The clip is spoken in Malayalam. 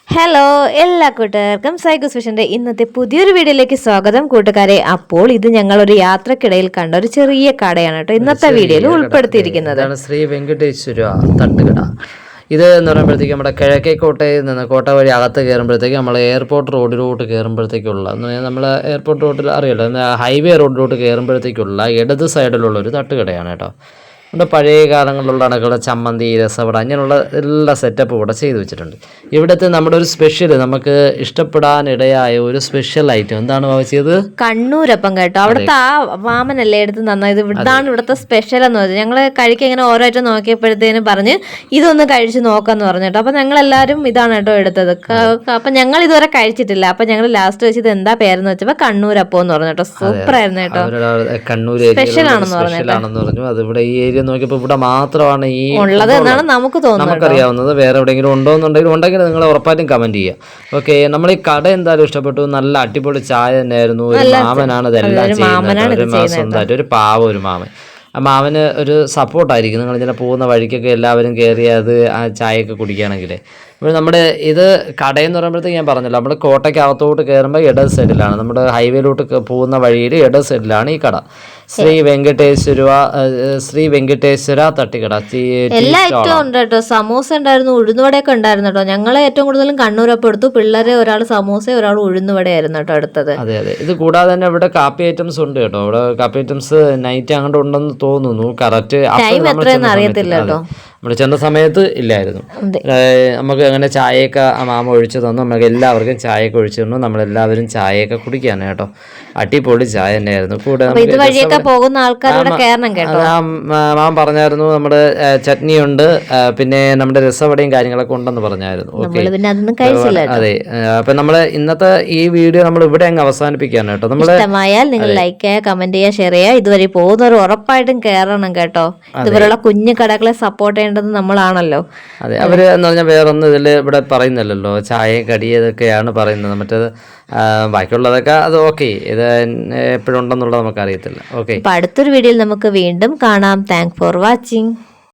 ഹലോ എല്ലാ കൂട്ടുകാർക്കും സൈക്കോസ് വിഷന്റെ ഇന്നത്തെ പുതിയൊരു വീഡിയോയിലേക്ക് സ്വാഗതം കൂട്ടുകാരെ. അപ്പോൾ ഇത് ഞങ്ങളൊരു യാത്രക്കിടയിൽ കണ്ട ഒരു ചെറിയ കടയാണ് കേട്ടോ ഇന്നത്തെ വീഡിയോയിൽ ഉൾപ്പെടുത്തിയിരിക്കുന്നത്. ശ്രീ വെങ്കടേശ്വര തട്ടുകട. ഇത് എന്ന് പറയുമ്പോഴത്തേക്ക് നമ്മുടെ കിഴക്കേക്കോട്ടയിൽ നിന്ന് കോട്ട വഴി അകത്ത് കയറുമ്പോഴത്തേക്ക് നമ്മൾ എയർപോർട്ട് റോഡിലോട്ട് കയറുമ്പോഴത്തേക്കുള്ള നമ്മൾ എയർപോർട്ട് റോഡിൽ അറിയാലോ ഹൈവേ റോഡിലോട്ട് കയറുമ്പോഴത്തേക്കുള്ള ഇടത് സൈഡിലുള്ള ഒരു തട്ടുകടയാണ് കേട്ടോ. നമ്മുടെ പഴയ കാലങ്ങളിലുള്ള അടക്കള ചമ്മന്തി രസവട അങ്ങനെയുള്ള എല്ലാ സെറ്റപ്പും ഇവിടെ ചെയ്തു വെച്ചിട്ടുണ്ട്. ഇവിടുത്തെ നമ്മുടെ ഒരു സ്പെഷ്യൽ നമുക്ക് ഇഷ്ടപ്പെടാനിടയായ ഒരു സ്പെഷ്യൽ ഐറ്റം എന്താണ് ചെയ്തത്? കണ്ണൂരപ്പം കേട്ടോ. അവിടുത്തെ ആ വാമനല്ലേ എടുത്ത് തന്നത്. ഇതാണ് ഇവിടുത്തെ സ്പെഷ്യൽ എന്ന് പറഞ്ഞത്. ഞങ്ങൾ കഴിക്കാൻ ഇങ്ങനെ ഓരോ ഐറ്റം നോക്കിയപ്പോഴത്തേനും പറഞ്ഞ് ഇതൊന്ന് കഴിച്ച് നോക്കാന്ന് പറഞ്ഞു കേട്ടോ. അപ്പൊ ഞങ്ങൾ എല്ലാവരും ഇതാണ് കേട്ടോ എടുത്തത്. അപ്പൊ ഞങ്ങൾ ഇതുവരെ കഴിച്ചിട്ടില്ല. അപ്പൊ ഞങ്ങൾ ലാസ്റ്റ് വെച്ചത് എന്താ പേരെന്ന് വെച്ചപ്പോ കണ്ണൂരപ്പം എന്ന് പറഞ്ഞു കേട്ടോ. സൂപ്പർ ആയിരുന്നു കേട്ടോ. കണ്ണൂർ സ്പെഷ്യൽ ആണെന്ന് പറഞ്ഞു. അത് ഇവിടെ ഈ ഏരിയ നോക്കിയപ്പോൾ ഇവിടെ മാത്രമാണ് ഈ ഉള്ളത് എന്നാണ് നമുക്ക് തോന്നുന്നത്. നമുക്കറിയാവുന്നത്. വേറെ എവിടെയെങ്കിലും ഉണ്ടെങ്കിൽ നിങ്ങൾ ഉറപ്പായിട്ടും കമന്റ് ചെയ്യുക. ഓക്കെ, നമ്മൾ ഈ കട എന്തായാലും ഇഷ്ടപ്പെട്ടു. നല്ല അടിപൊളി ചായ തന്നെയായിരുന്നു. ഒരു മാമനാണ് ഇതെല്ലാം ചെയ്യുന്നത്. സ്വന്തമായിട്ട് ഒരു പാവ ഒരു മാമൻ. ആ മാമന് ഒരു സപ്പോർട്ടായിരിക്കും. നിങ്ങൾ ഇങ്ങനെ പോകുന്ന വഴിക്കൊക്കെ എല്ലാവരും കയറി അത് ആ ചായയൊക്കെ കുടിക്കുകയാണെങ്കിൽ. ഇപ്പോൾ നമ്മുടെ ഇത് കടയെന്ന് പറയുമ്പോഴത്തേക്ക് ഞാൻ പറഞ്ഞല്ലോ, നമ്മൾ കോട്ടയ്ക്കകത്തോട്ട് കയറുമ്പോൾ ഇടത് സൈഡിലാണ്. നമ്മുടെ ഹൈവേയിലോട്ട് പോകുന്ന വഴിയിൽ ഇടത് സൈഡിലാണ് ഈ കട. ശ്രീ വെങ്കടേശ്വര തട്ടുകട. എല്ലാ ഐറ്റവും ഉണ്ട് കേട്ടോ. സമൂസ ഉണ്ടായിരുന്നു, ഉഴുന്നുവടയൊക്കെ ഉണ്ടായിരുന്നു കേട്ടോ. ഞങ്ങൾ ഏറ്റവും കൂടുതലും കണ്ണൂരപ്പം എടുത്തു. പിള്ളേരെ ഒരാൾ സമൂസ ഒരാൾ ഉഴുന്നുവടയായിരുന്നു കേട്ടോ എടുത്തത്. അതെ. ഇത് കൂടാതെ തന്നെ ഇവിടെ കാപ്പി ഐറ്റംസ് ഉണ്ട് കേട്ടോ. ഇവിടെ കാപ്പി ഐറ്റംസ് നൈറ്റ് അങ്ങോട്ട് ഉണ്ടെന്ന് തോന്നുന്നു. കറക്റ്റ് ടൈം എത്രയെന്ന് അറിയത്തില്ല കേട്ടോ. നമ്മൾ ചെന്ന സമയത്ത് ഇല്ലായിരുന്നു. നമുക്ക് അങ്ങനെ ചായയൊക്കെ മാമ ഒഴിച്ചു തന്നു. നമുക്ക് എല്ലാവർക്കും ചായയൊക്കെ ഒഴിച്ചു തന്നു. നമ്മളെല്ലാവരും ചായയൊക്കെ കുടിക്കാണ് കേട്ടോ. അടിപൊളി ചായ തന്നെയായിരുന്നു. കൂടെ പോകുന്ന ആൾക്കാരോട് കയറണം കേട്ടോ. മാം പറഞ്ഞായിരുന്നു നമ്മുടെ ചട്നി ഉണ്ട്, പിന്നെ നമ്മുടെ രസവടയും കാര്യങ്ങളൊക്കെ ഉണ്ടെന്ന് പറഞ്ഞായിരുന്നു. അതെ. അപ്പൊ നമ്മള് ഇന്നത്തെ ഈ വീഡിയോ നമ്മൾ ഇവിടെ അങ്ങ് അവസാനിപ്പിക്കാണ് കേട്ടോ. നമ്മൾ ഇഷ്ടമായാൽ നിങ്ങൾ ലൈക്ക് ചെയ്യുക, കമന്റ് ചെയ്യുക, ഷെയർ ചെയ്യുക. ഇതുവരെ പോകുന്നവർ ഉറപ്പായിട്ടും കയറണം കേട്ടോ. ഇതുപോലുള്ള കുഞ്ഞു കടകളെ സപ്പോർട്ട് ചെയ്യേണ്ടത് നമ്മളാണല്ലോ. അതെ. അവര് എന്ന് പറഞ്ഞാൽ വേറൊന്നും ഇതിൽ ഇവിടെ പറയുന്നില്ലല്ലോ. ചായ കടി ഇതൊക്കെയാണ് പറയുന്നത്. മറ്റേത് ബാക്കിയുള്ളതൊക്കെ അത് ഓക്കെ. ഇത് എപ്പോഴും ഉണ്ടെന്നുള്ളത് നമുക്ക് അറിയത്തില്ല. ഓക്കെ, അടുത്തൊരു വീഡിയോയിൽ നമുക്ക് വീണ്ടും കാണാം. Thank for watching.